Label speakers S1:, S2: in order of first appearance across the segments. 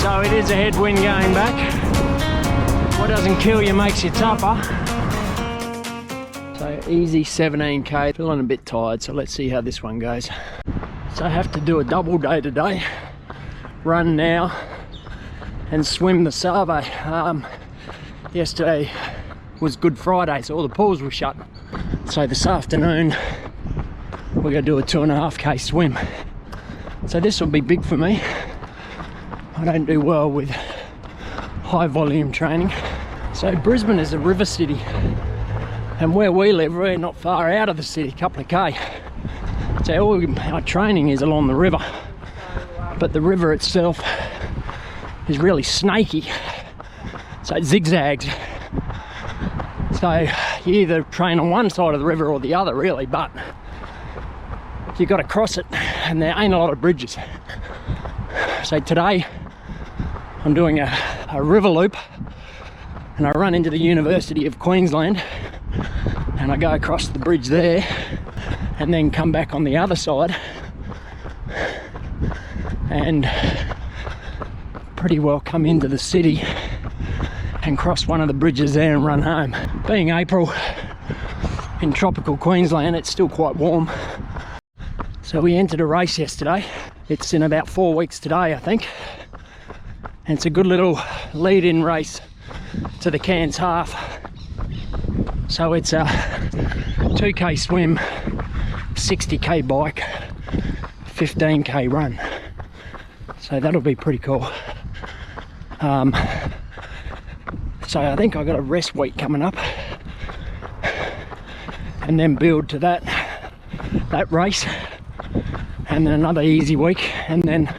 S1: So it is a headwind going back. What doesn't kill you makes you tougher. So easy 17k, feeling a bit tired, so let's see how this one goes. So I have to do a double day today. Run now and swim the Save. Yesterday was Good Friday, so all the pools were shut. So this afternoon we're going to do a 2.5k swim. So this will be big for me. I don't do well with high volume training. So Brisbane is a river city, and where we live, we're not far out of the city, a couple of k. So all our training is along the river, but the river itself is really snaky, so it zigzags. So you either train on one side of the river or the other really, but you've got to cross it, and there ain't a lot of bridges. So today I'm doing a river loop, and I run into the University of Queensland, and I go across the bridge there and then come back on the other side and pretty well come into the city and cross one of the bridges there and run home. Being April in tropical Queensland, it's still quite warm. So we entered a race yesterday. It's in about 4 weeks today, I think. And it's a good little lead-in race to the Cairns half. So it's a 2k swim, 60k bike, 15k run. So that'll be pretty cool. So I think I got a rest week coming up, and then build to that race, and then another easy week, and then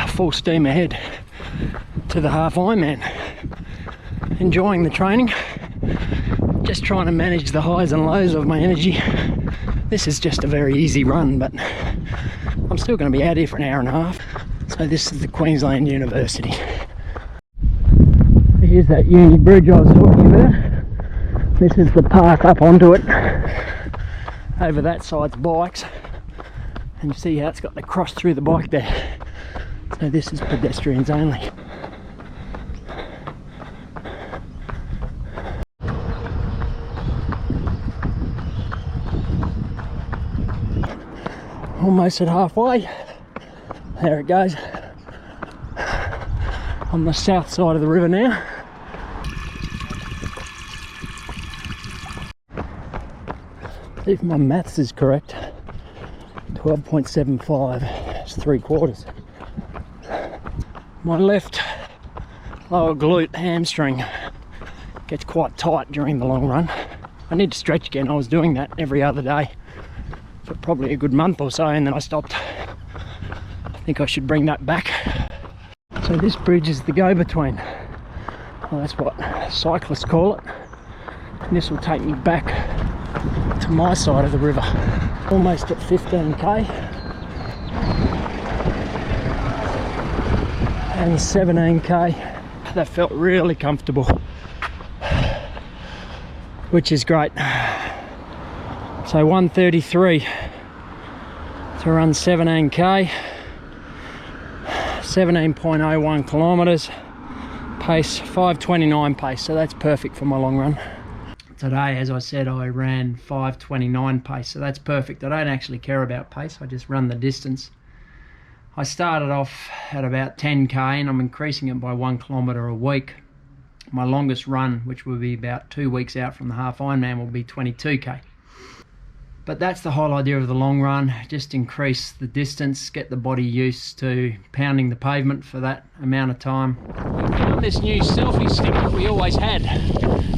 S1: full steam ahead to the half Ironman. Enjoying the training, just trying to manage the highs and lows of my energy. This is just a very easy run, but I'm still going to be out here for an hour and a half. So this is the Queensland University. Here's that uni bridge I was talking about. This is the path up onto it. Over that side's bikes, and you see how it's got the cross through the bike there. So this is pedestrians only. Almost at halfway. There it goes. On the south side of the river now. If my maths is correct, 12.75 is 3/4. My left lower glute hamstring gets quite tight during the long run. I need to stretch again. I was doing that every other day for probably a good month or so, and then I stopped. I think I should bring that back. So this bridge is the go-between. Well, that's what cyclists call it. And this will take me back to my side of the river. Almost at 15k. And 17k. That felt really comfortable, which is great. So 1:33 to run 17k, 17.01 kilometers, pace 5:29 pace, so that's perfect for my long run. Today, as I said, I ran 5:29 pace, so that's perfect. I don't actually care about pace, I just run the distance. I started off at about 10k and I'm increasing it by 1 kilometre a week. My longest run, which will be about 2 weeks out from the half Ironman, will be 22k. But that's the whole idea of the long run, just increase the distance, get the body used to pounding the pavement for that amount of time. We found this new selfie stick that we always had.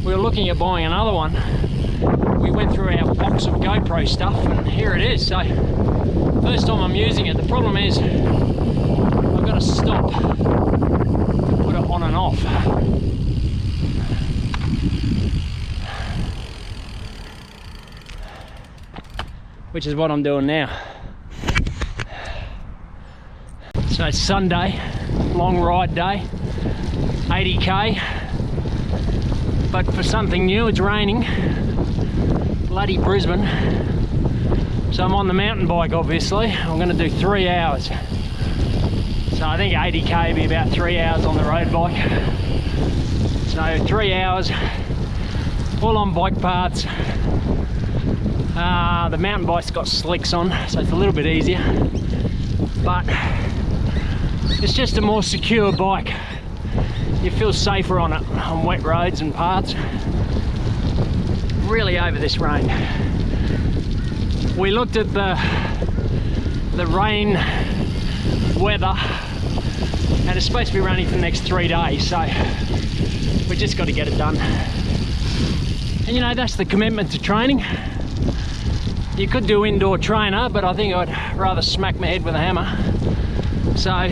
S1: We were looking at buying another one. We went through our box of GoPro stuff and here it is. So first time I'm using it. The problem is I've got to stop to put it on and off. Which is what I'm doing now. So it's Sunday, long ride day, 80k, but for something new it's raining, bloody Brisbane. So I'm on the mountain bike obviously. I'm going to do 3 hours. So I think 80k be about 3 hours on the road bike. So 3 hours, all on bike paths. The mountain bike's got slicks on, so it's a little bit easier. But it's just a more secure bike. You feel safer on it, on wet roads and paths. Really over this rain. We looked at the rain weather, and it's supposed to be raining for the next 3 days, so we just got to get it done. And you know, that's the commitment to training. You could do indoor trainer, but I think I'd rather smack my head with a hammer. So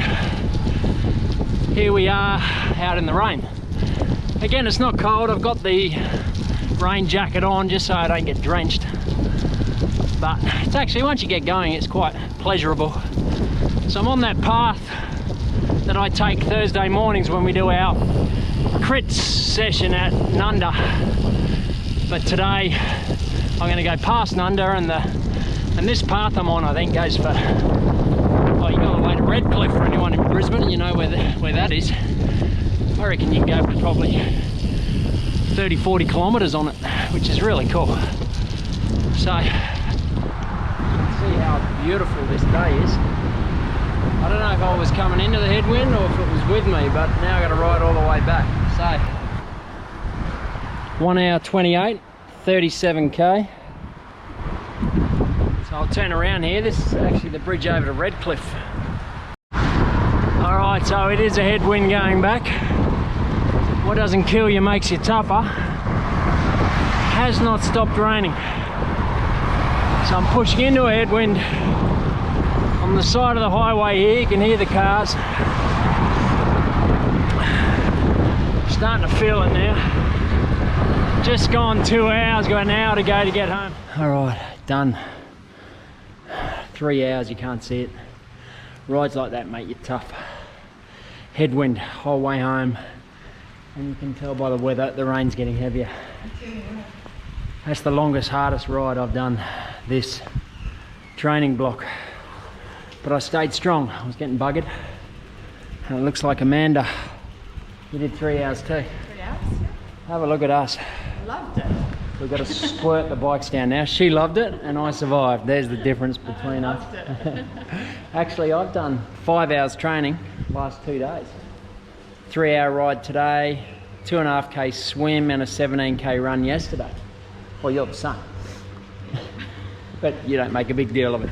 S1: here we are out in the rain. Again, it's not cold. I've got the rain jacket on just so I don't get drenched. But it's actually, once you get going, it's quite pleasurable. So I'm on that path that I take Thursday mornings when we do our crits session at Nunda. But today I'm going to go past Nunda, and this path I'm on, I think, goes for, oh, you go all the way to Redcliffe for anyone in Brisbane, you know where that is. I reckon you can go for probably 30-40 kilometres on it, which is really cool. So see how beautiful this day is. I don't know if I was coming into the headwind or if it was with me, but now I've got to ride all the way back. So 1 hour 28, 37k. So I'll turn around here. This is actually the bridge over to Redcliffe. Alright, so it is a headwind going back. What doesn't kill you makes you tougher. Has not stopped raining. So I'm pushing into a headwind. On the side of the highway here, you can hear the cars. Starting to feel it now. Just gone 2 hours, got an hour to go to get home. Alright, done. 3 hours, you can't see it. Rides like that make you tough. Headwind, whole way home. And you can tell by the weather, the rain's getting heavier. That's the longest, hardest ride I've done this training block. But I stayed strong. I was getting buggered. And it looks like Amanda, you did 3 hours too.
S2: 3 hours?
S1: Have a look at us.
S2: Loved it.
S1: We've got to squirt the bikes down now. She loved it and I survived. There's the difference between us. Actually, I've done 5 hours training last 2 days. 3 hour ride today, 2.5k swim and a 17k run yesterday. Well, you're the same. But you don't make a big deal of it.